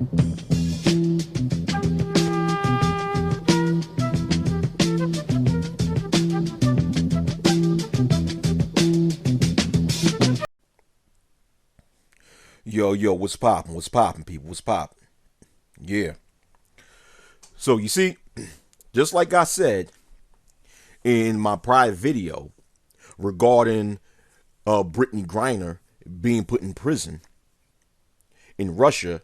Yo, what's poppin'? What's poppin', people? What's poppin'? Yeah. So you see, just like I said in my prior video regarding Brittney Griner being put in prison in Russia,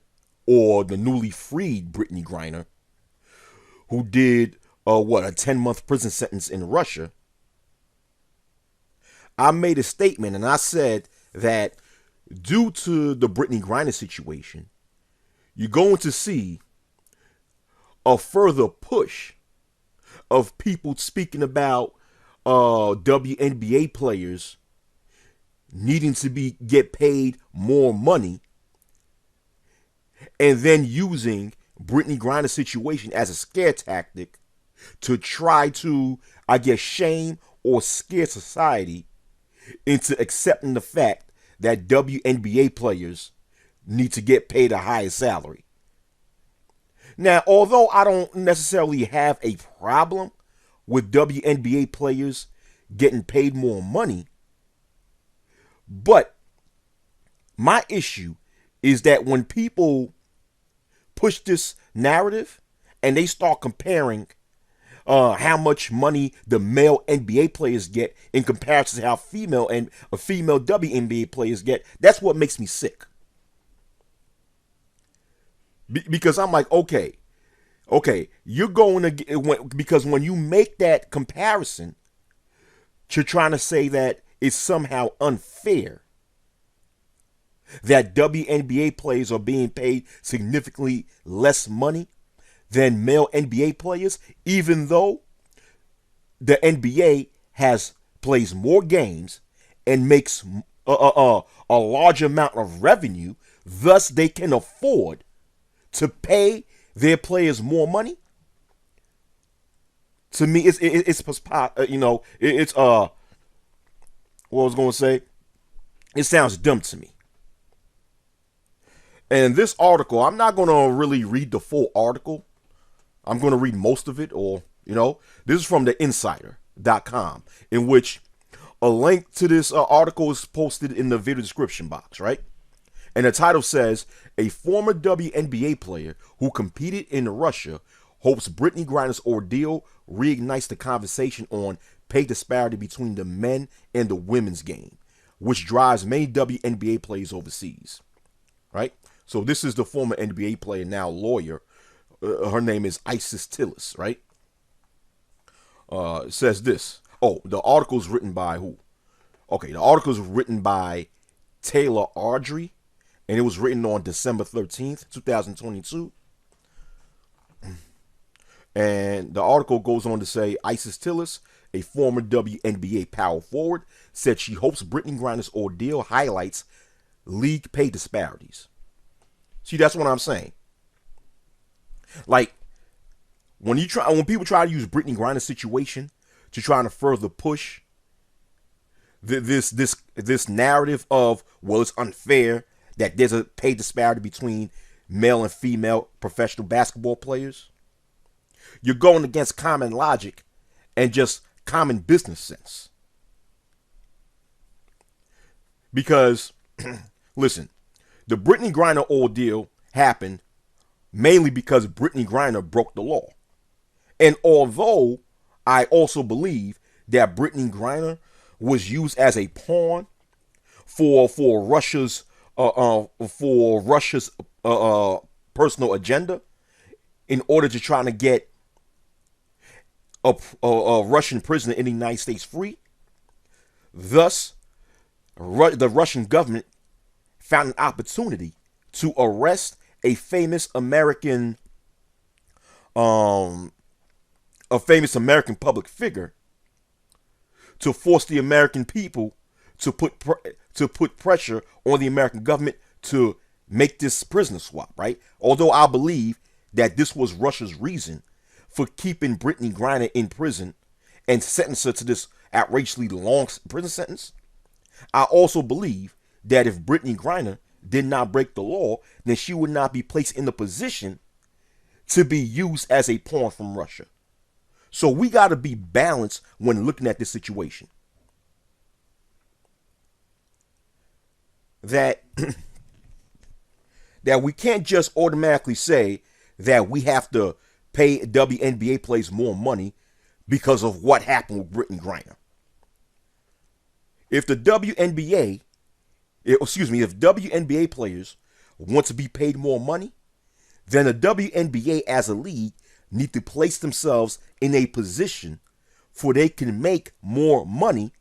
or the newly freed Brittney Griner, who did a 10-month prison sentence in Russia. I made a statement and I said that due to the Brittney Griner situation, you're going to see a further push of people speaking about WNBA players needing to get paid more money, and then using Brittney Griner's situation as a scare tactic to try to, I guess, shame or scare society into accepting the fact that WNBA players need to get paid a higher salary. Now, although I don't necessarily have a problem with WNBA players getting paid more money, but my issue is that when people push this narrative and they start comparing how much money the male NBA players get in comparison to how female WNBA players get, that's what makes me sick. Because I'm like, okay, you're going to get, because when you make that comparison, you're trying to say that it's somehow unfair that WNBA players are being paid significantly less money than male NBA players, even though the NBA plays more games and makes a large amount of revenue, thus they can afford to pay their players more money. To me, it's what I was going to say. It sounds dumb to me. And this article, I'm not going to really read the full article. I'm going to read most of it, this is from the insider.com, in which a link to this article is posted in the video description box, right? And the title says, a former WNBA player who competed in Russia hopes Brittney Griner's ordeal reignites the conversation on pay disparity between the men and the women's game, which drives many WNBA players overseas, right? So this is the former NBA player, now lawyer. Her name is Isis Tillis, right? It says this. Oh, the article is written by who? Okay, the article is written by Taylor Ardrey, and it was written on December 13th, 2022. And the article goes on to say, Isis Tillis, a former WNBA power forward, said she hopes Brittney Griner's ordeal highlights league pay disparities. See, that's what I'm saying. Like, when people try to use Brittney Griner's situation to try to further push this narrative of, well, it's unfair that there's a pay disparity between male and female professional basketball players, you're going against common logic and just common business sense. Because, listen, the Brittney Griner ordeal happened mainly because Brittney Griner broke the law. And although I also believe that Brittney Griner was used as a pawn for Russia's personal agenda in order to try to get a Russian prisoner in the United States free, thus the Russian government found an opportunity to arrest a famous American public figure, to force the American people to put pressure on the American government to make this prisoner swap, right? Although I believe that this was Russia's reason for keeping Brittney Griner in prison and sentence her to this outrageously long prison sentence, I also believe that if Brittney Griner did not break the law, then she would not be placed in the position to be used as a pawn from Russia. So we got to be balanced when looking at this situation. That that we can't just automatically say that we have to pay WNBA players more money because of what happened with Brittney Griner. If WNBA players want to be paid more money, then the WNBA as a league need to place themselves in a position for they can make more money,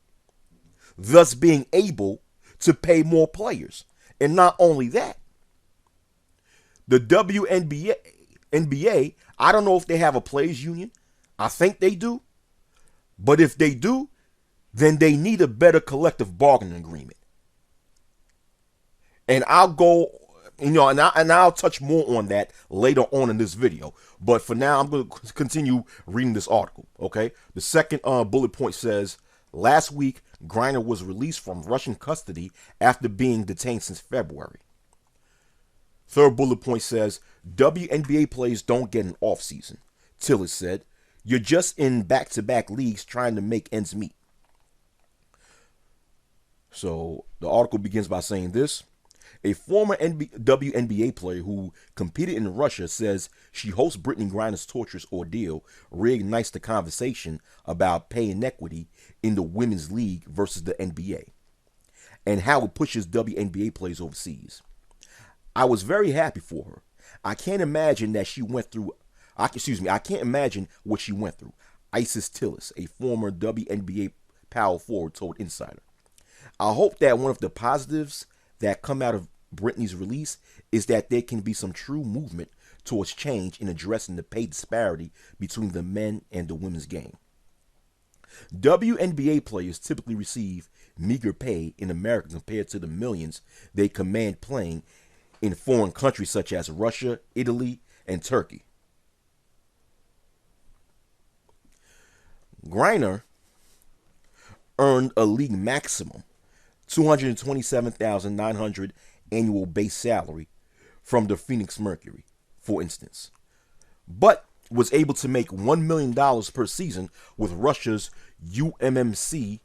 thus being able to pay more players. And not only that, the WNBA, I don't know if they have a players union. I think they do. But if they do, then they need a better collective bargaining agreement. And I'll go, and I'll touch more on that later on in this video. But for now, I'm going to continue reading this article, okay? The second bullet point says, last week, Griner was released from Russian custody after being detained since February. Third bullet point says, WNBA players don't get an offseason. Tillis said, you're just in back-to-back leagues trying to make ends meet. So the article begins by saying this. A former WNBA player who competed in Russia says she hopes Brittney Griner's torturous ordeal reignites the conversation about pay inequity in the women's league versus the NBA and how it pushes WNBA players overseas. I was very happy for her. I can't imagine what she went through. Isis Tillis, a former WNBA power forward, told Insider. I hope that one of the positives that come out of Brittney's release is that there can be some true movement towards change in addressing the pay disparity between the men and the women's game. WNBA players typically receive meager pay in America compared to the millions they command playing in foreign countries such as Russia, Italy, and Turkey. Griner earned a league maximum $227,900 annual base salary from the Phoenix Mercury, for instance, but was able to make $1 million per season with Russia's UMMC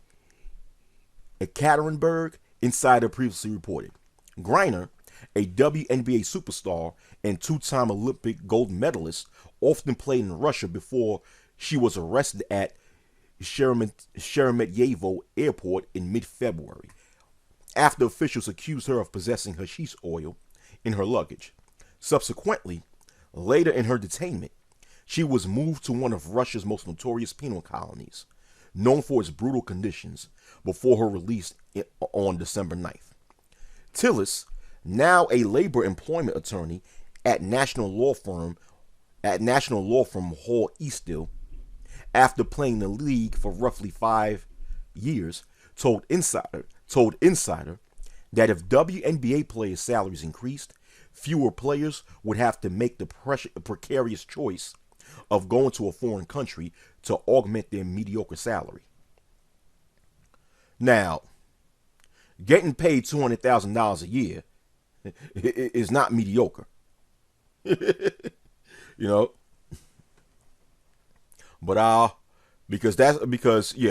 Ekaterinburg, Insider previously reported. Griner, a WNBA superstar and two-time Olympic gold medalist, often played in Russia before she was arrested at Sheremetyevo Airport in mid-February, after officials accused her of possessing hashish oil in her luggage. Subsequently, later in her detainment, she was moved to one of Russia's most notorious penal colonies, known for its brutal conditions, before her release on December 9th. Tillis, now a labor employment attorney at national law firm Hall Easthill, after playing the league for roughly 5 years, told Insider that if WNBA players' salaries increased, fewer players would have to make the precarious choice of going to a foreign country to augment their mediocre salary. Now, getting paid $200,000 a year is not mediocre. But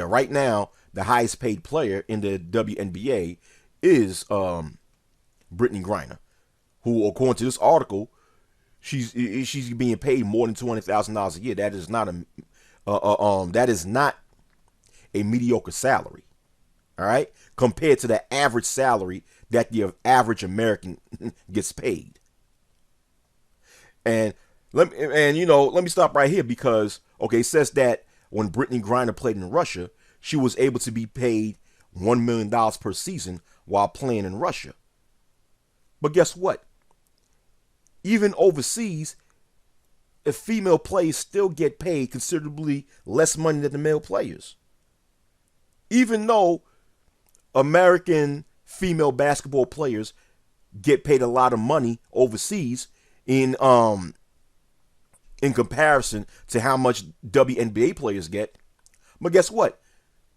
right now the highest paid player in the WNBA is Brittney Griner, who, according to this article, she's being paid more than $200,000 a year. That is not a mediocre salary. All right, compared to the average salary that the average American gets paid. And let me stop right here because it says that when Brittney Griner played in Russia, she was able to be paid $1 million per season while playing in Russia. But guess what? Even overseas, female players still get paid considerably less money than the male players. Even though American female basketball players get paid a lot of money overseas in comparison to how much WNBA players get. But guess what?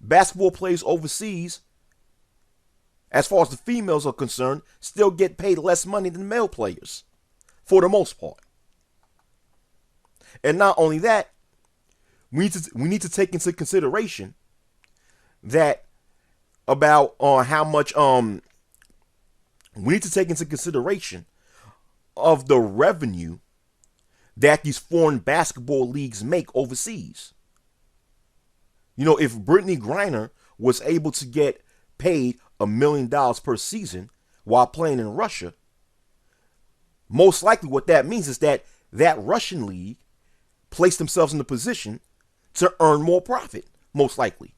Basketball players overseas as far as the females are concerned, still get paid less money than male players, for the most part. And not only that, we need to take into consideration that about how much we need to take into consideration of the revenue that these foreign basketball leagues make overseas. You know, if Brittney Griner was able to get paid $1 million per season while playing in Russia, most likely what that means is that Russian league placed themselves in the position to earn more profit, most likely.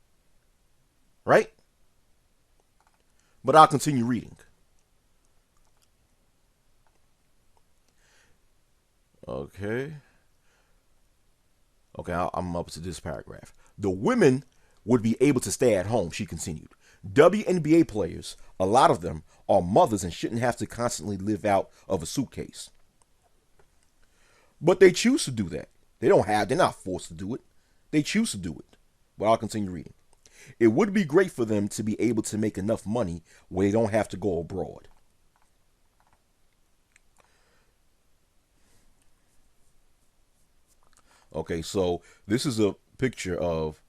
Right? But I'll continue reading. Okay, I'm up to this paragraph. The women would be able to stay at home, she continued. WNBA players, a lot of them, are mothers and shouldn't have to constantly live out of a suitcase. But they choose to do that. They're not forced to do it. They choose to do it. But I'll continue reading. It would be great for them to be able to make enough money where they don't have to go abroad. Okay, so this is a picture of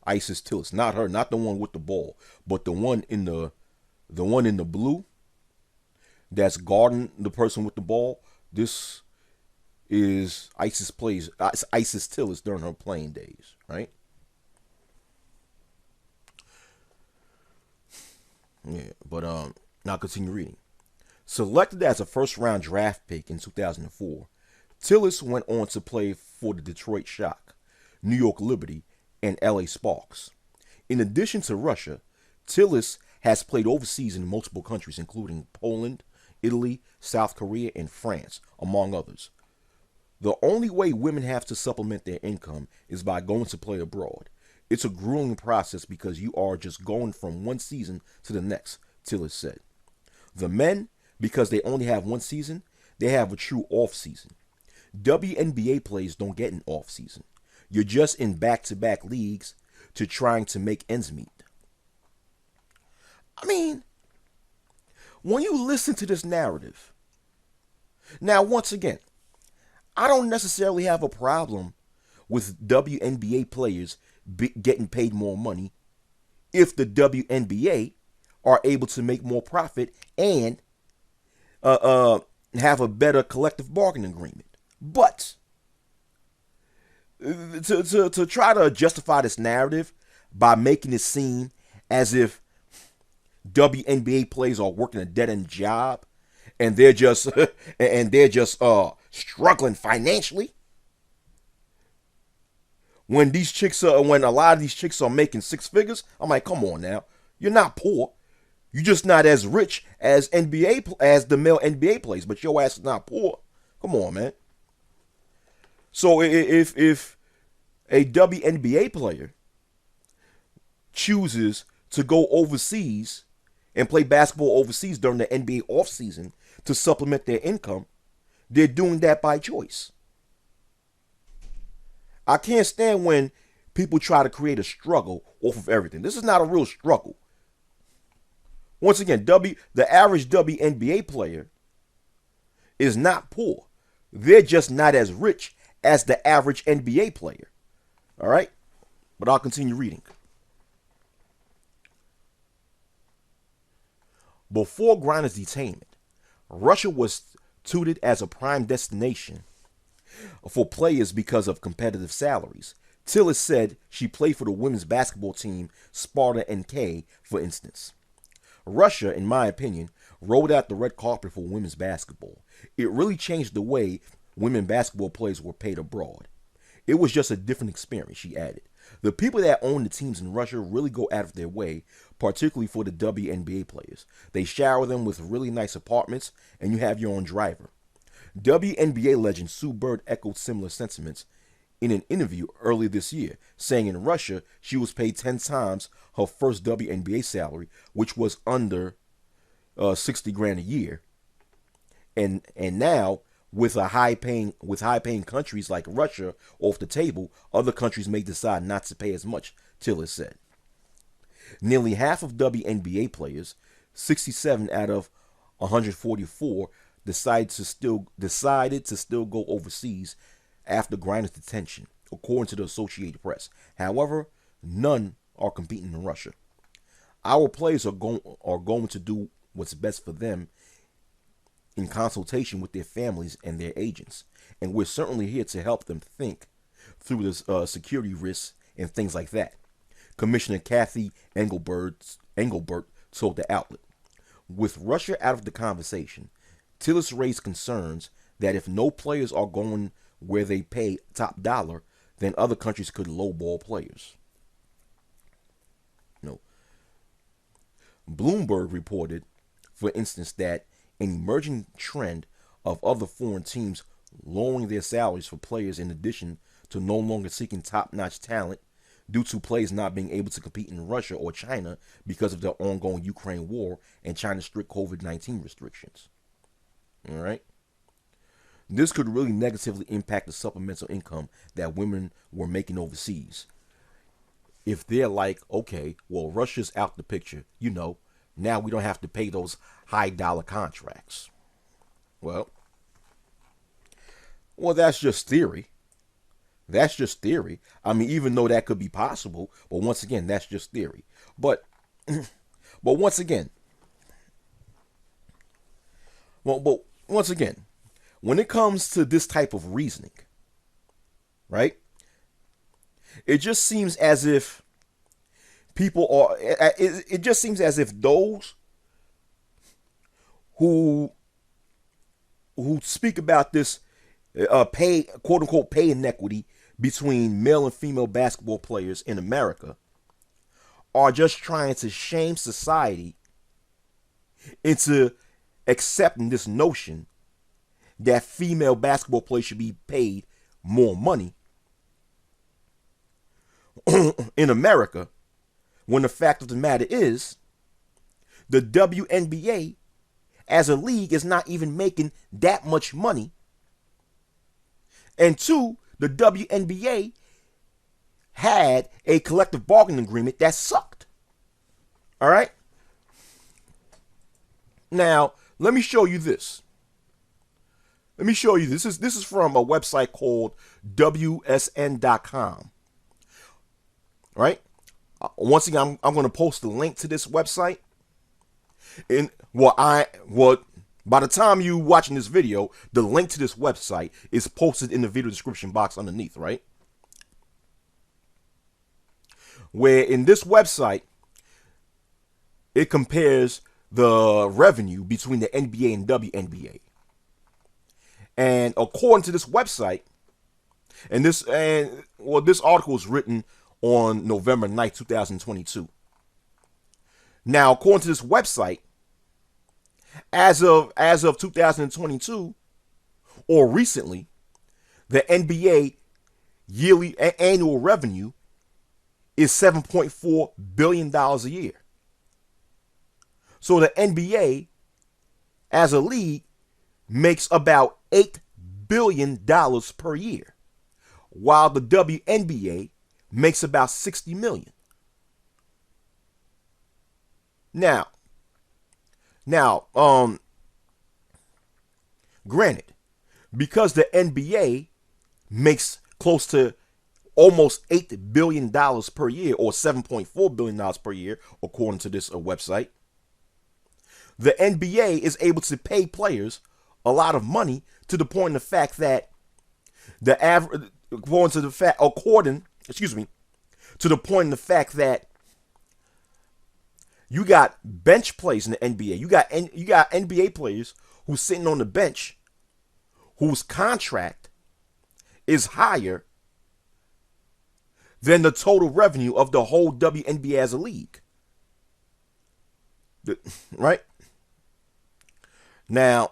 Isis Tillis, not her, not the one with the ball, but the one in the blue that's guarding the person with the ball. This is Isis Tillis during her playing days, right? Yeah, but now continue reading. Selected as a first-round draft pick in 2004, Tillis went on to play for the Detroit Shock, New York Liberty, and LA Sparks. In addition to Russia, Tillis has played overseas in multiple countries, including Poland, Italy, South Korea, and France, among others. The only way women have to supplement their income is by going to play abroad. It's a grueling process because you are just going from one season to the next, Tillis said. The men, because they only have one season, they have a true off season. WNBA players don't get an off season. You're just in back-to-back leagues to trying to make ends meet. I mean, when you listen to this narrative, now once again, I don't necessarily have a problem with WNBA players getting paid more money if the WNBA are able to make more profit and have a better collective bargaining agreement. But to try to justify this narrative by making it seem as if WNBA players are working a dead-end job and they're just struggling financially, when a lot of these chicks are making six figures, I'm like, come on now, you're not poor. You're just not as rich as the male NBA players, but your ass is not poor. Come on, man. So if a WNBA player chooses to go overseas and play basketball overseas during the NBA offseason to supplement their income, they're doing that by choice. I can't stand when people try to create a struggle off of everything. This is not a real struggle. Once again, the average WNBA player is not poor. They're just not as rich as the average NBA player. All right? But I'll continue reading. Before Griner's detainment, Russia was touted as a prime destination for players because of competitive salaries. Tillis said she played for the women's basketball team Sparta NK, for instance. Russia, in my opinion, rolled out the red carpet for women's basketball. It really changed the way women basketball players were paid abroad. It was just a different experience, she added. The people that own the teams in Russia really go out of their way, particularly for the WNBA players. They shower them with really nice apartments, and you have your own driver. WNBA legend Sue Bird echoed similar sentiments in an interview earlier this year, saying in Russia she was paid 10 times her first WNBA salary, which was under 60 grand a year. And now with high paying countries like Russia off the table, other countries may decide not to pay as much, Tillis said. Nearly half of WNBA players, 67 out of 144 decided to still go overseas after Griner's detention, according to the Associated Press. However, none are competing in Russia. Our players are going to do what's best for them in consultation with their families and their agents, and we're certainly here to help them think through the security risks and things like that. Commissioner Kathy Engelbert told the outlet. With Russia out of the conversation, Tillis raised concerns that if no players are going where they pay top dollar, then other countries could lowball players. No. Bloomberg reported, for instance, that an emerging trend of other foreign teams lowering their salaries for players in addition to no longer seeking top-notch talent due to players not being able to compete in Russia or China because of the ongoing Ukraine war and China's strict COVID-19 restrictions. All right. This could really negatively impact the supplemental income that women were making overseas. If they're like, okay, well, Russia's out the picture, now we don't have to pay those high dollar contracts. Well, that's just theory. That's just theory. I mean, even though that could be possible, but once again, that's just theory. But once again, when it comes to this type of reasoning, right? It just seems as if it just seems as if those who speak about this pay, quote unquote, pay inequity between male and female basketball players in America are just trying to shame society into accepting this notion that female basketball players should be paid more money in America, when the fact of the matter is the WNBA as a league is not even making that much money. And two, the WNBA had a collective bargaining agreement that sucked. All right? Now, let me show you this. This is from a website called WSN.com. Right? Once again, I'm going to post the link to this website. By the time you watching this video, the link to this website is posted in the video description box underneath, right? Where in this website, it compares the revenue between the NBA and WNBA. And according to this website, this article was written on November 9th, 2022. Now, according to this website, as of 2022, or recently, the NBA yearly annual revenue is $7.4 billion a year. So the NBA, as a league, makes about $8 billion per year, while the WNBA makes about $60 million. Now, granted, because the NBA makes close to almost $8 billion per year, or $7.4 billion per year, according to this website, the NBA is able to pay players a lot of money to the point of the fact that you got bench players in the NBA. You got NBA players who's sitting on the bench, whose contract is higher than the total revenue of the whole WNBA as a league. Right? Now,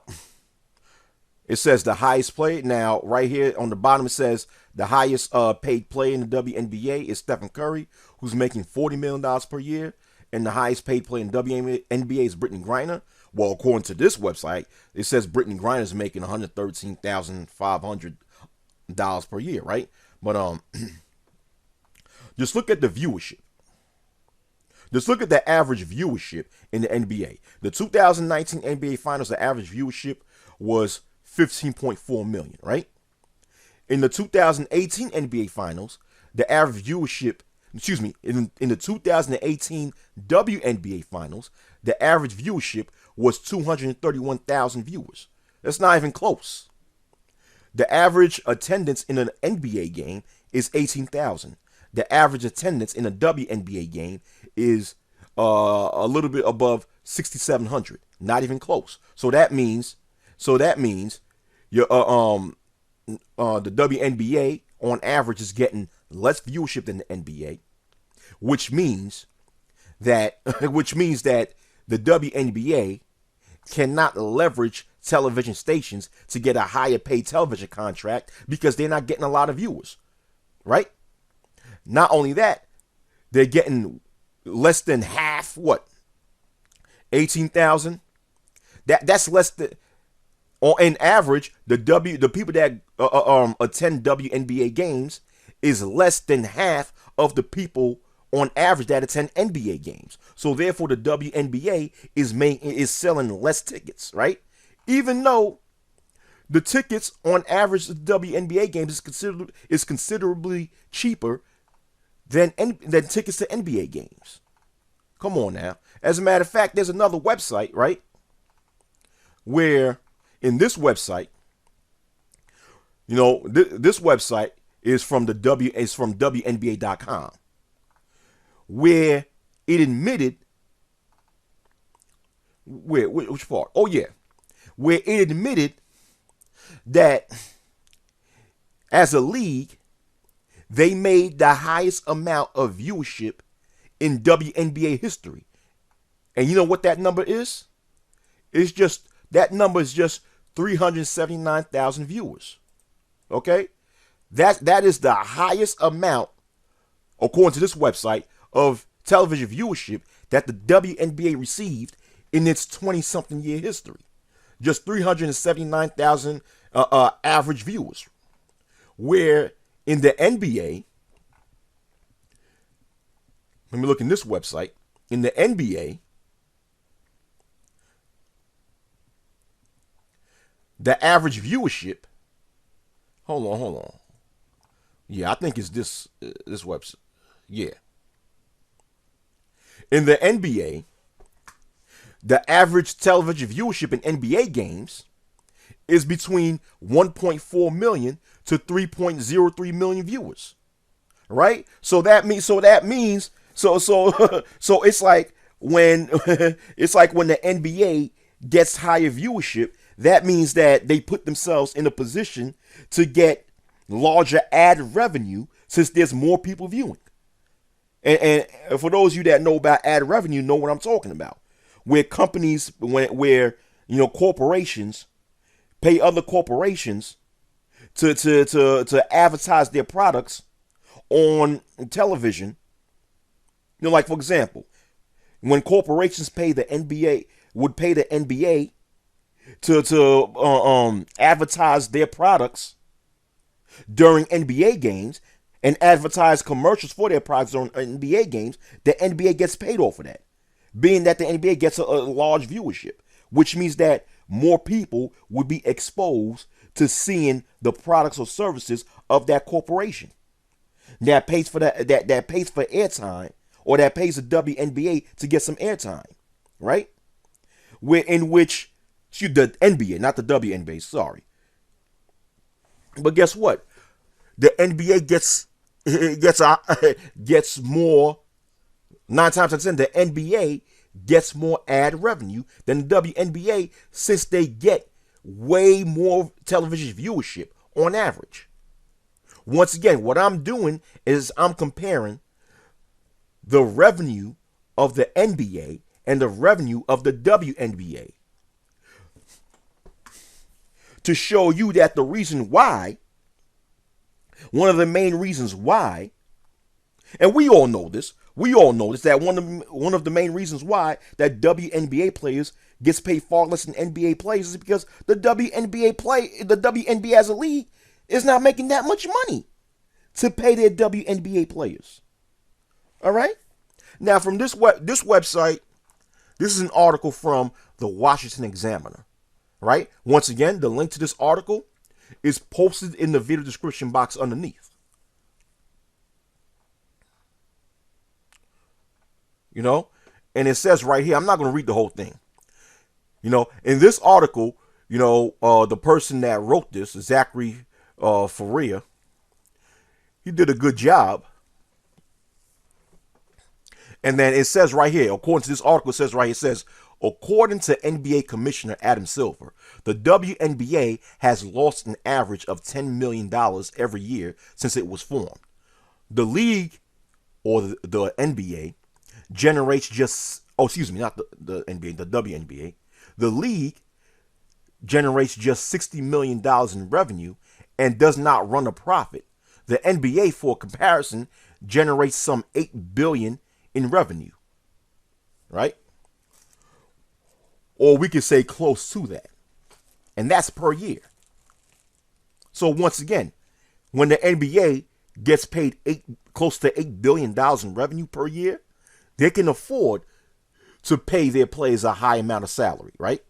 it says the highest player. Now, right here on the bottom, it says the highest paid player in the WNBA is Stephen Curry, who's making $40 million per year. And the highest paid player in WNBA is Brittney Griner. Well, according to this website, it says Brittney Griner is making $113,500 per year, right? But just look at the viewership. Just look at the average viewership in the NBA. The 2019 NBA Finals, the average viewership was 15.4 million, right? In the 2018 NBA Finals, the average viewership, in the 2018 WNBA Finals, the average viewership was 231,000 viewers. That's not even close. The average attendance in an NBA game is 18,000. The average attendance in a WNBA game is a little bit above 6,700. Not even close. So that means your the WNBA on average is getting less viewership than the NBA, which means that the WNBA cannot leverage television stations to get a higher paid television contract because they're not getting a lot of viewers, right? Not only that, they're getting less than half, 18,000? That's less than, on average, the people that attend WNBA games is less than half of the people on average that attend NBA games. So therefore, the WNBA is selling less tickets, right? Even though the tickets on average of WNBA games is considerably cheaper than tickets to NBA games. Come on now. As a matter of fact, there's another website, right? Where in this website, this website is from WNBA.com, where it admitted, which part? Oh yeah, where it admitted that as a league, they made the highest amount of viewership in WNBA history. And you know what that number is? That number is just 379,000 viewers. Okay? That is the highest amount, according to this website, of television viewership that the WNBA received in its 20-something year history. Just 379,000 average viewers. Where in the NBA, let me look in this website, in the NBA, the average viewership, hold on. Yeah, I think it's this website. Yeah. In the NBA, the average television viewership in NBA games is between 1.4 million to 3.03 million viewers. Right? So it's like when the NBA gets higher viewership, that means that they put themselves in a position to get larger ad revenue since there's more people viewing. And for those of you that know about ad revenue, know what I'm talking about. Where companies, where corporations pay other corporations to advertise their products on television. Like, for example, when corporations would pay the NBA to advertise their products during NBA games and advertise commercials for their products during NBA games, the NBA gets paid off of that, being that the NBA gets a large viewership, which means that more people would be exposed to seeing the products or services of that corporation that pays for that pays for airtime, or that pays the WNBA to get some airtime, right? The NBA, not the WNBA, sorry. But guess what? The NBA gets more. 9 times out of 10, the NBA gets more ad revenue than the WNBA, since they get way more television viewership on average. Once again, what I'm doing is I'm comparing the revenue of the NBA and the revenue of the WNBA to show you that the reason why, one of the main reasons why, and we all know this, that one of the main reasons why that WNBA players gets paid far less than NBA players is because the WNBA as a league is not making that much money to pay their WNBA players. All right? Now, from this website, this is an article from the Washington Examiner, right? Once again, the link to this article is posted in the video description box underneath. You know, and it says right here, I'm not going to read the whole thing. You know, in this article, you know, the person that wrote this, Zachary Faria, he did a good job. And then it says right here, according to this article, it says right here, it says, according to NBA Commissioner Adam Silver, the WNBA has lost an average of $10 million every year since it was formed. The league, or the NBA, generates just, not the NBA, the WNBA. The league generates just $60 million in revenue and does not run a profit. The NBA, for comparison, generates some $8 billion in revenue, right? Or we could say close to that. And that's per year. So once again, when the NBA gets paid close to $8 billion in revenue per year, they can afford to pay their players a high amount of salary, right?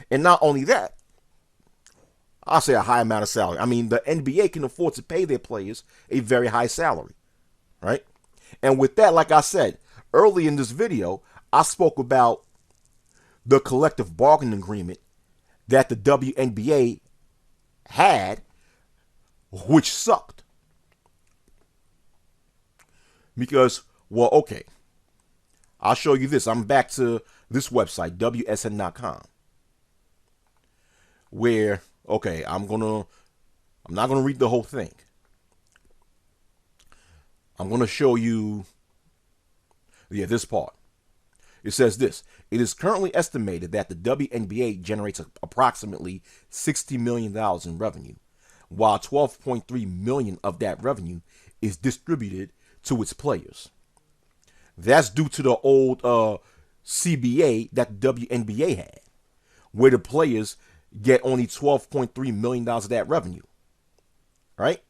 And not only that, I'll say a high amount of salary. I mean, the NBA can afford to pay their players a very high salary, right? And with that, like I said, early in this video, I spoke about the collective bargaining agreement that the WNBA had, which sucked. Because, well, okay, I'll show you this. I'm back to this website, WSN.com, where, okay, I'm not gonna read the whole thing. I'm gonna show you, this part. It says this: it is currently estimated that the WNBA generates approximately $60 million in revenue, while $12.3 million of that revenue is distributed to its players. That's due to the old CBA that the WNBA had, where the players get only $12.3 million of that revenue, right?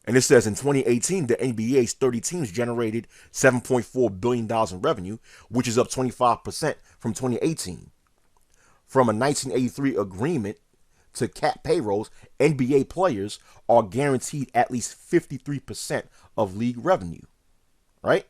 And it says in 2018, the NBA's 30 teams generated $7.4 billion in revenue, which is up 25% from 2018. From a 1983 agreement to cap payrolls, NBA players are guaranteed at least 53% of league revenue, right?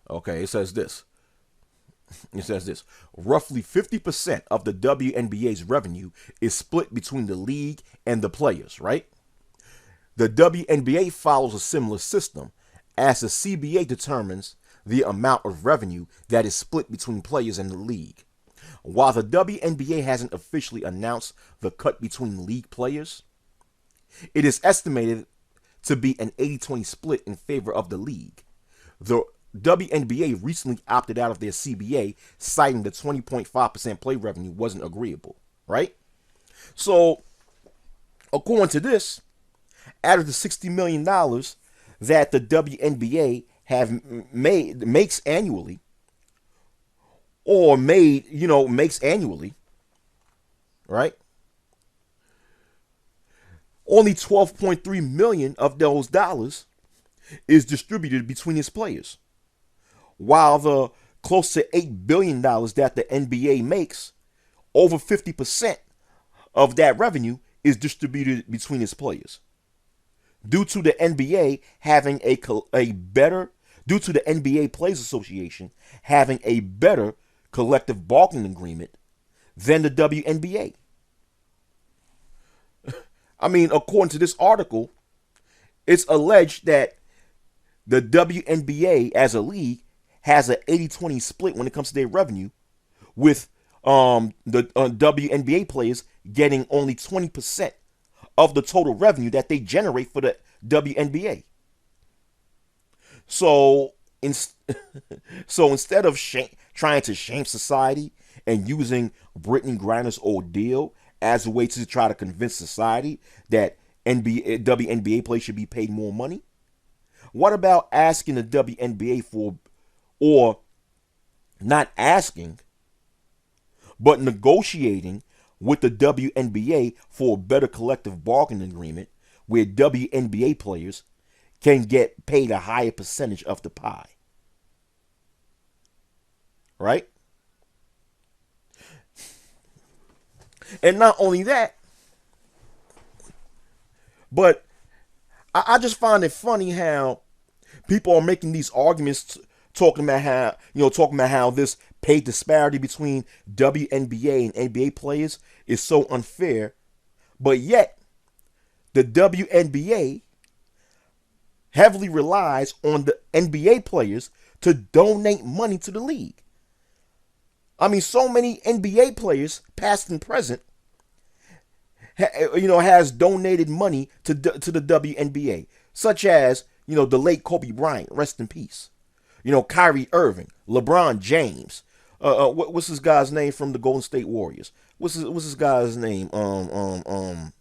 Okay, it says this. Roughly 50% of the WNBA's revenue is split between the league and the players, right? The WNBA follows a similar system, as the CBA determines the amount of revenue that is split between players and the league. While the WNBA hasn't officially announced the cut between league players, it is estimated to be an 80-20 split in favor of the league. The WNBA recently opted out of their CBA, citing the 20.5% play revenue wasn't agreeable, right? So, according to this, out of the $60 million that the WNBA makes annually, right? Only $12.3 million of those dollars is distributed between its players, while the close to $8 billion that the NBA makes, over 50% of that revenue is distributed between its players. Due to the NBA Players Association having a better collective bargaining agreement than the WNBA. I mean, according to this article, it's alleged that the WNBA as a league has an 80-20 split when it comes to their revenue, with the WNBA players getting only 20% of the total revenue that they generate for the WNBA. So instead of trying to shame society and using Brittney Griner's ordeal as a way to try to convince society that WNBA players should be paid more money, What about asking the WNBA for, or not asking, but negotiating with the WNBA for a better collective bargaining agreement where WNBA players can get paid a higher percentage of the pie? Right? And not only that, but I just find it funny how people are making these arguments, talking about how this pay disparity between WNBA and NBA players is so unfair, but yet the WNBA heavily relies on the NBA players to donate money to the league. I mean, so many NBA players, past and present, has donated money to the WNBA, such as, the late Kobe Bryant, rest in peace. Kyrie Irving, LeBron James. What's this guy's name from the Golden State Warriors? What's this guy's name? Not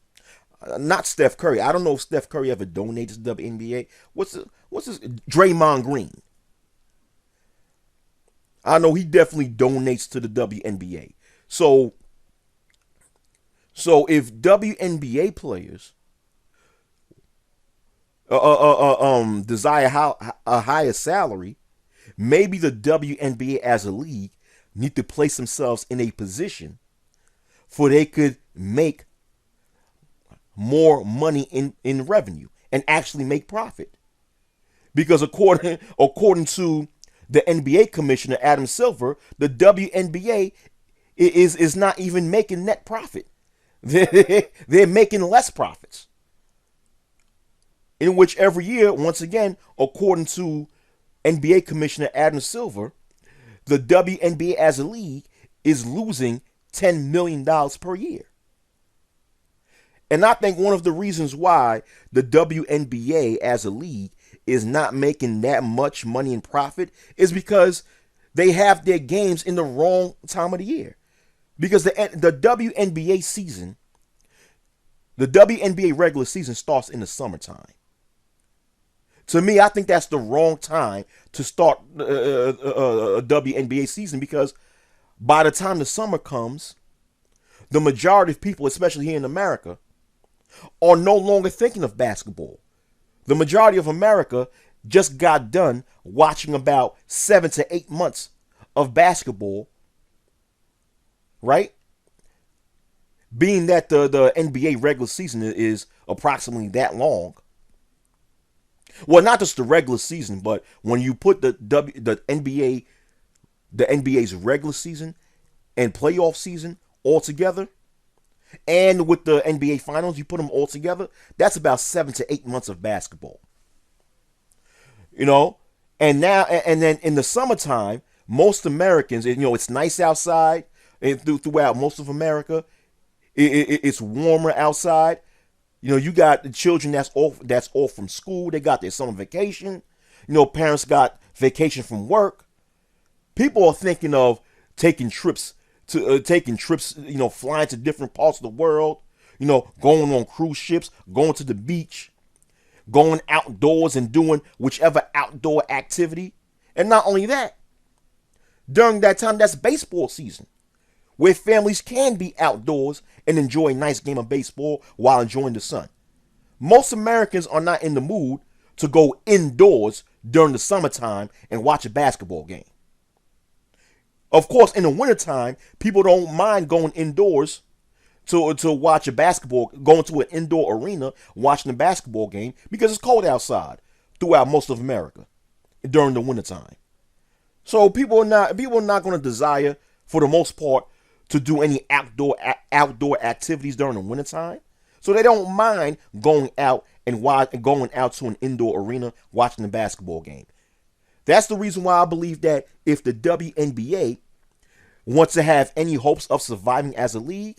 Steph Curry. I don't know if Steph Curry ever donated to the WNBA. What's this? Draymond Green. I know he definitely donates to the WNBA. So if WNBA players desire a higher salary, maybe the WNBA as a league need to place themselves in a position for they could make more money in revenue and actually make profit. Because according to the NBA commissioner Adam Silver, the WNBA is not even making net profit. They're making less profits. In which every year, once again, according to NBA Commissioner Adam Silver, the WNBA as a league is losing $10 million per year. And I think one of the reasons why the WNBA as a league is not making that much money in profit is because they have their games in the wrong time of the year. Because the WNBA season, the WNBA regular season starts in the summertime. To me, I think that's the wrong time to start a WNBA season, because by the time the summer comes, the majority of people, especially here in America, are no longer thinking of basketball. The majority of America just got done watching about 7 to 8 months of basketball, right? Being that the NBA regular season is approximately that long. Well, not just the regular season, but when you put the NBA's regular season and playoff season all together, and with the NBA finals, you put them all together, that's about 7 to 8 months of basketball. And then in the summertime, most Americans, it's nice outside, and throughout most of America, it's warmer outside. You got the children that's off from school. They got their summer vacation. Parents got vacation from work. People are thinking of taking trips, flying to different parts of the world, going on cruise ships, going to the beach, going outdoors and doing whichever outdoor activity. And not only that, during that time, that's baseball season, where families can be outdoors and enjoy a nice game of baseball while enjoying the sun. Most Americans are not in the mood to go indoors during the summertime and watch a basketball game. Of course, in the wintertime, people don't mind going indoors to watch a basketball, going to an indoor arena, watching a basketball game, because it's cold outside throughout most of America during the wintertime. So people are not going to desire, for the most part, to do any outdoor activities during the wintertime. So they don't mind going out to an indoor arena watching a basketball game. That's the reason why I believe that if the WNBA wants to have any hopes of surviving as a league,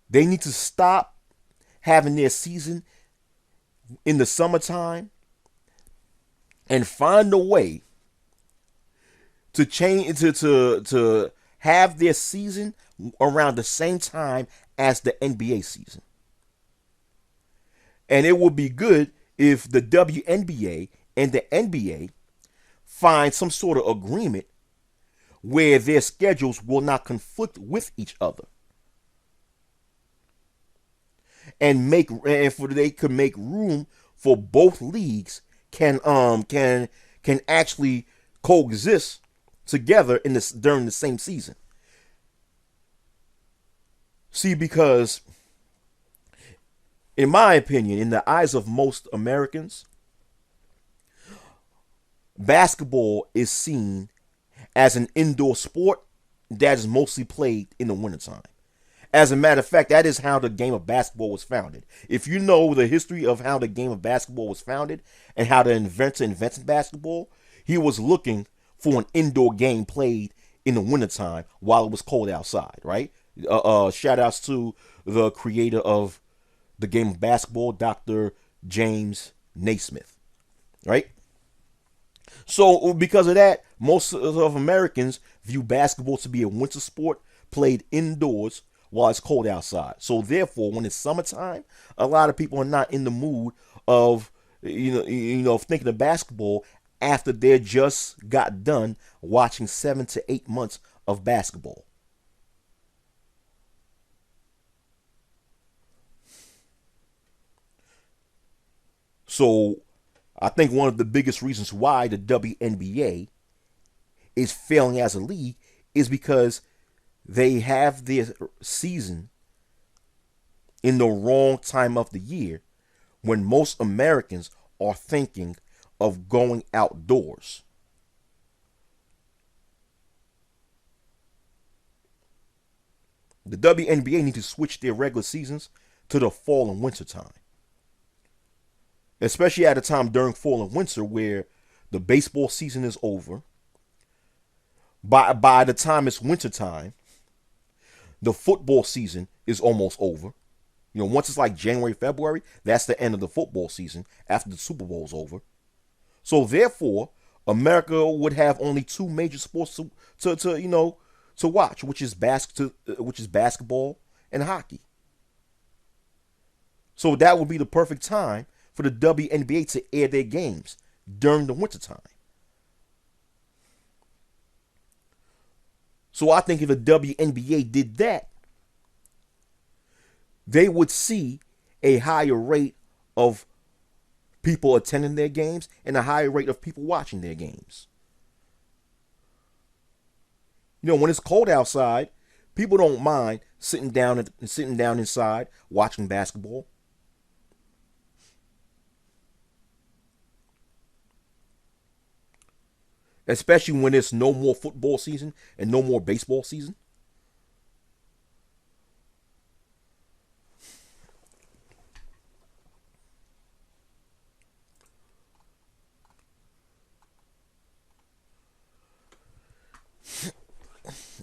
they need to stop having their season in the summertime and find a way to change to have their season around the same time as the NBA season. And it would be good if the WNBA and the NBA find some sort of agreement where their schedules will not conflict with each other, and for they could make room for both leagues can actually coexist together in this during the same season. See, because in my opinion, in the eyes of most Americans, basketball is seen as an indoor sport that is mostly played in the wintertime. As a matter of fact, that is how the game of basketball was founded. If you know the history of how the game of basketball was founded and how the inventor invented basketball, he was looking for an indoor game played in the wintertime while it was cold outside, right? Shout outs to the creator of the game of basketball, Dr. James Naismith, right? So because of that, most of Americans view basketball to be a winter sport played indoors while it's cold outside. So therefore, when it's summertime, a lot of people are not in the mood of thinking of basketball after they just got done watching 7 to 8 months of basketball. So I think one of the biggest reasons why the WNBA is failing as a league is because they have their season in the wrong time of the year when most Americans are thinking of going outdoors. The WNBA needs to switch their regular seasons to the fall and winter time. Especially at a time during fall and winter where the baseball season is over. By the time it's winter time, the football season is almost over. Once it's like January, February, that's the end of the football season after the Super Bowl's over. So therefore, America would have only two major sports to watch, which is basketball and hockey. So that would be the perfect time for the WNBA to air their games during the wintertime. So I think if the WNBA did that, they would see a higher rate of people attending their games and a higher rate of people watching their games. When it's cold outside, people don't mind sitting down inside watching basketball. Especially when there's no more football season and no more baseball season.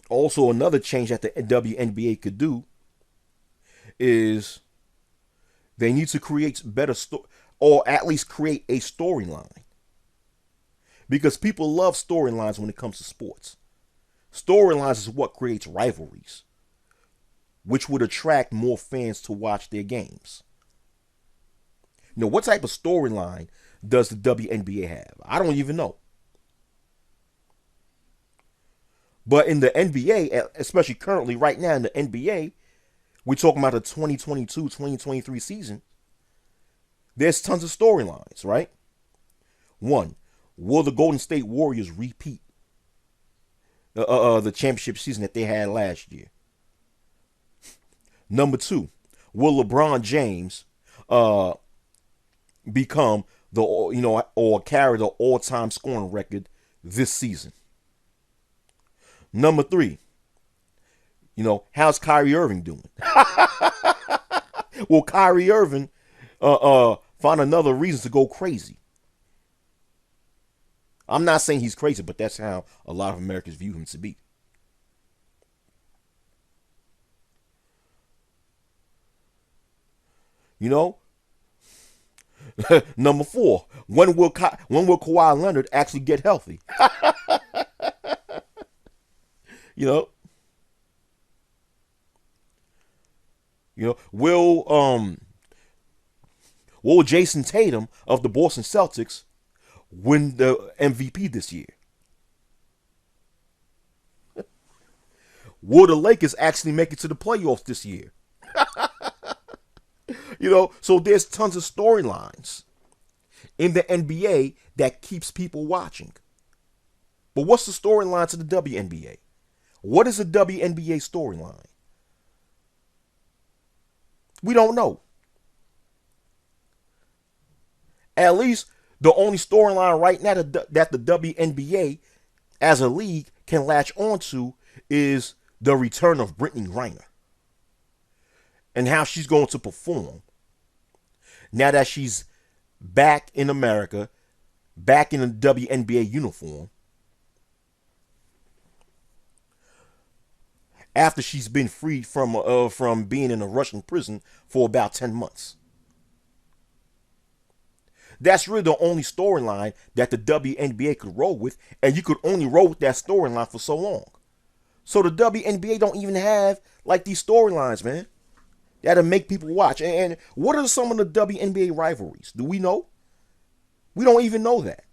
Also, another change that the WNBA could do is they need to create better or at least create a storyline. Because people love storylines when it comes to sports. Storylines is what creates rivalries, which would attract more fans to watch their games. What type of storyline does the WNBA have? I don't even know. But in the NBA, especially currently right now in the NBA, we're talking about the 2022-2023 season. There's tons of storylines, right? One, will the Golden State Warriors repeat the championship season that they had last year? Number two, will LeBron James become or carry the all-time scoring record this season? Number three, how's Kyrie Irving doing? Will Kyrie Irving find another reason to go crazy? I'm not saying he's crazy, but that's how a lot of Americans view him to be. Number four, when will Kawhi Leonard actually get healthy? Will Jason Tatum of the Boston Celtics, win the MVP this year? Will the Lakers actually make it to the playoffs this year? So there's tons of storylines in the NBA that keeps people watching. But what's the storyline to the WNBA? What is the WNBA storyline? We don't know. At least the only storyline right now that the WNBA as a league can latch onto is the return of Brittney Griner and how she's going to perform now that she's back in America, back in a WNBA uniform, after she's been freed from being in a Russian prison for about 10 months. That's really the only storyline that the WNBA could roll with, and you could only roll with that storyline for so long. So the WNBA don't even have like these storylines, man, that'll make people watch. And what are some of the WNBA rivalries? Do we know? We don't even know that.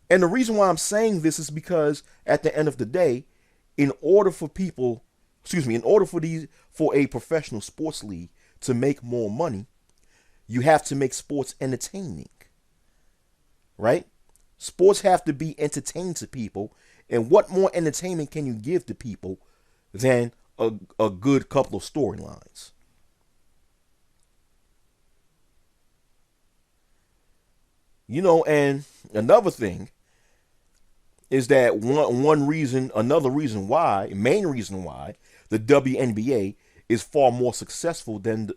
And the reason why I'm saying this is because at the end of the day, in order for a professional sports league to make more money, you have to make sports entertaining, right? Sports have to be entertaining to people. And what more entertainment can you give to people than a good couple of storylines? And another thing is that main reason why the WNBA is far more successful than,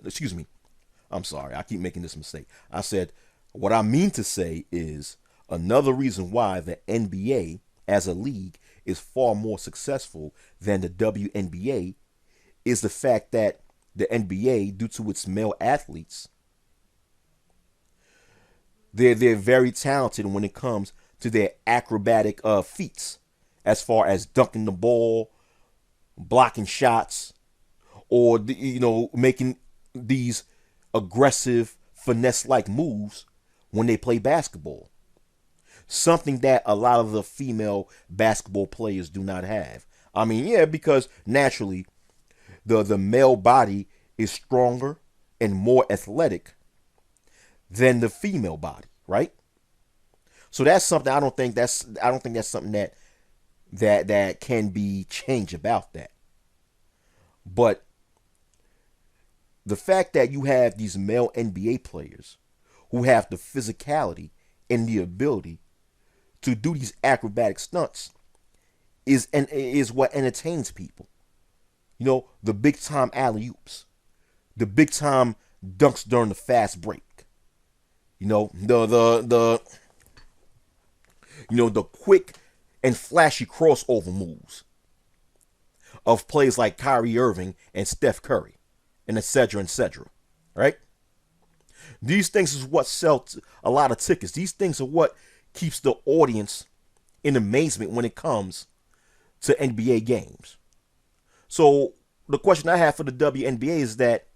I'm sorry, I keep making this mistake. I said, what I mean to say is another reason why the NBA as a league is far more successful than the WNBA is the fact that the NBA, due to its male athletes, they're very talented when it comes to their acrobatic feats, as far as dunking the ball, blocking shots, or making these aggressive finesse-like moves when they play basketball. Something that a lot of the female basketball players do not have. I mean, yeah, because naturally the male body is stronger and more athletic than the female body, right? So that's something I don't think that's something that can be changed about that. But the fact that you have these male NBA players who have the physicality and the ability to do these acrobatic stunts is what entertains people. The big time alley oops, the big time dunks during the fast break. The quick and flashy crossover moves of plays like Kyrie Irving and Steph Curry, and etc., right? These things is what sells a lot of tickets. These things are what keeps the audience in amazement when it comes to NBA games. So the question I have for the WNBA is that,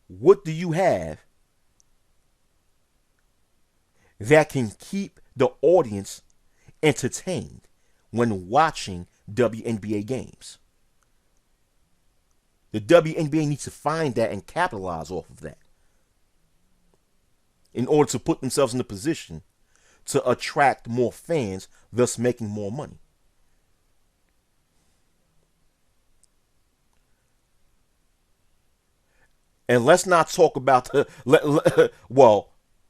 what do you have that can keep the audience entertained when watching WNBA games? The WNBA needs to find that and capitalize off of that in order to put themselves in a position to attract more fans, thus making more money. And let's not talk about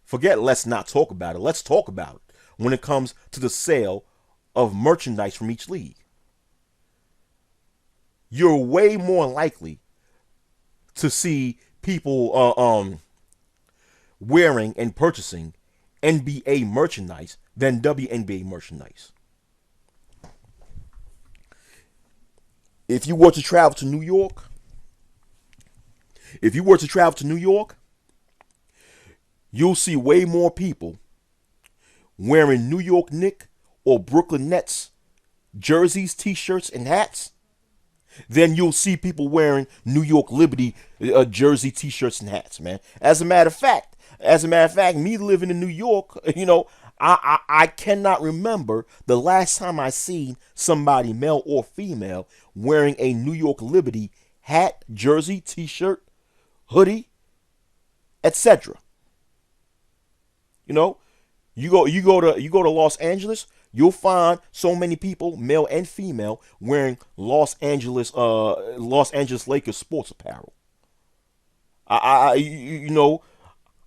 forget let's not talk about it. Let's talk about it when it comes to the sale of merchandise from each league. You're way more likely to see people wearing and purchasing NBA merchandise than WNBA merchandise. If you were to travel to New York, you'll see way more people wearing New York Knicks or Brooklyn Nets jerseys, t-shirts, and hats than you'll see people wearing New York Liberty jersey, t-shirts, and hats, man. As a matter of fact, As a matter of fact, me living in New York, I cannot remember the last time I seen somebody, male or female, wearing a New York Liberty hat, jersey, t-shirt, hoodie, etc. You know, you go to Los Angeles, you'll find so many people, male and female, wearing Los Angeles Lakers sports apparel. You know,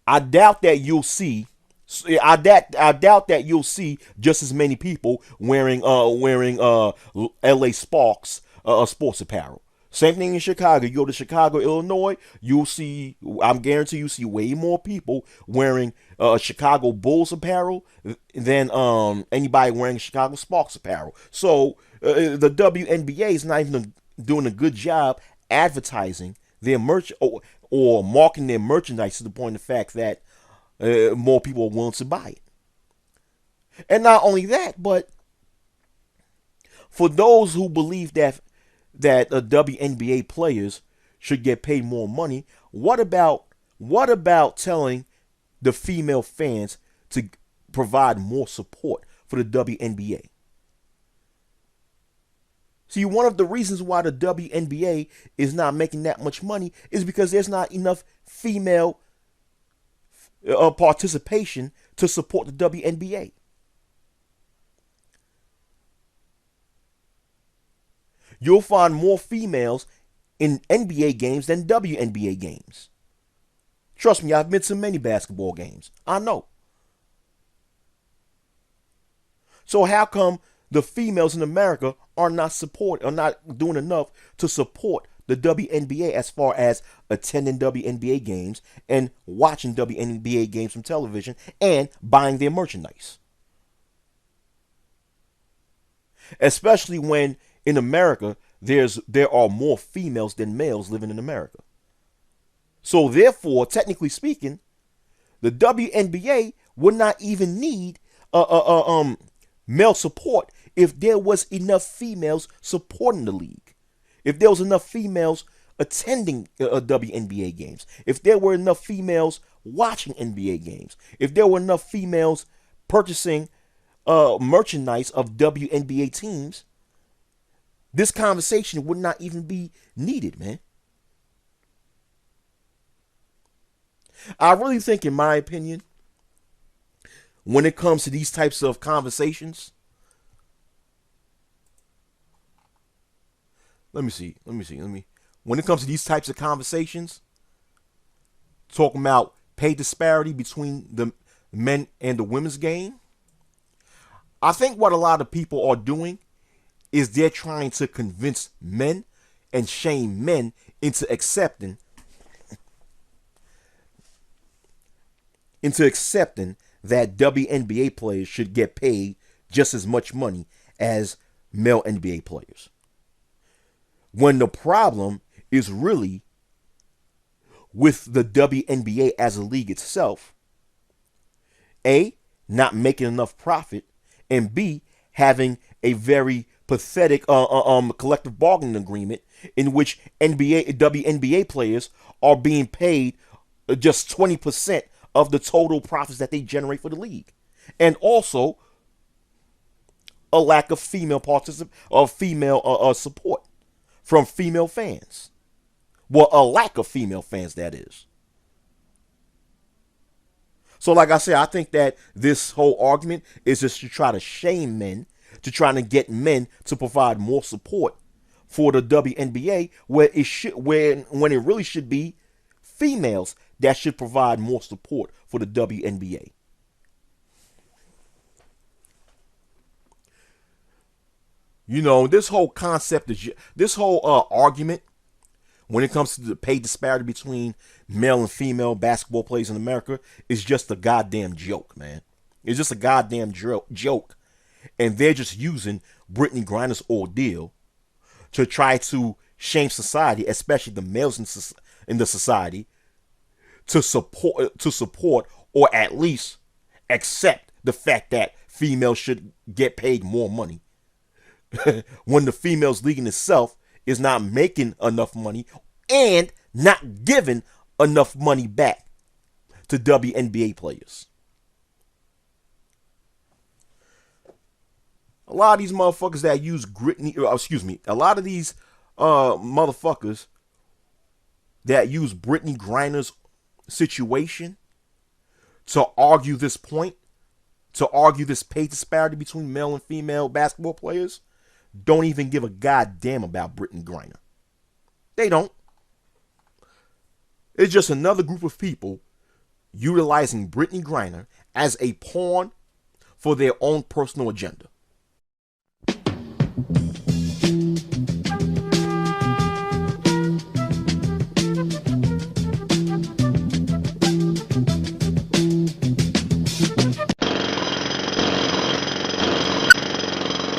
I doubt that you'll see. I doubt that you'll see just as many people wearing L.A. Sparks sports apparel. Same thing in Chicago. You go to Chicago, Illinois, you'll see. I'm guarantee you see way more people wearing Chicago Bulls apparel than anybody wearing Chicago Sparks apparel. So the WNBA is not even doing a good job advertising their merch or marketing their merchandise to the point of the fact that more people are willing to buy it. And not only that, but for those who believe that WNBA players should get paid more money, what about telling the female fans to provide more support for the WNBA? See, one of the reasons why the WNBA is not making that much money is because there's not enough female participation to support the WNBA. You'll find more females in NBA games than WNBA games. Trust me, I've been to many basketball games. I know. So how come the females in America are not doing enough to support the WNBA as far as attending WNBA games and watching WNBA games from television and buying their merchandise? Especially when in America there are more females than males living in America. So therefore, technically speaking, the WNBA would not even need male support if there was enough females supporting the league. If there was enough females attending WNBA games, if there were enough females watching NBA games, if there were enough females purchasing merchandise of WNBA teams, this conversation would not even be needed, man. I really think, in my opinion, when it comes to these types of conversations, when it comes to these types of conversations, talking about pay disparity between the men and the women's game, I think what a lot of people are doing is they're trying to convince men and shame men into accepting that WNBA players should get paid just as much money as male NBA players. When the problem is really with the WNBA as a league itself. A, not making enough profit, and B, having a very pathetic collective bargaining agreement in which WNBA players are being paid just 20% of the total profits that they generate for the league. And also a lack of female support from female fans. Well, a lack of female fans, that is. So like I said, I think that this whole argument is just to try to shame men, to try to get men to provide more support for the WNBA, when it really should be females that should provide more support for the WNBA. You know, this whole concept, this whole argument, when it comes to the pay disparity between male and female basketball players in America, is just a goddamn joke, man. It's just a goddamn joke. And they're just using Brittney Griner's ordeal to try to shame society, especially the males in the society, to support or at least accept the fact that females should get paid more money. When the females league in itself is not making enough money and not giving enough money back to WNBA players. A lot of these motherfuckers that use a lot of these motherfuckers that use Brittney Griner's situation to argue this point, to argue this pay disparity between male and female basketball players, don't even give a goddamn about Brittney Griner. They don't. It's just another group of people utilizing Brittney Griner as a pawn for their own personal agenda.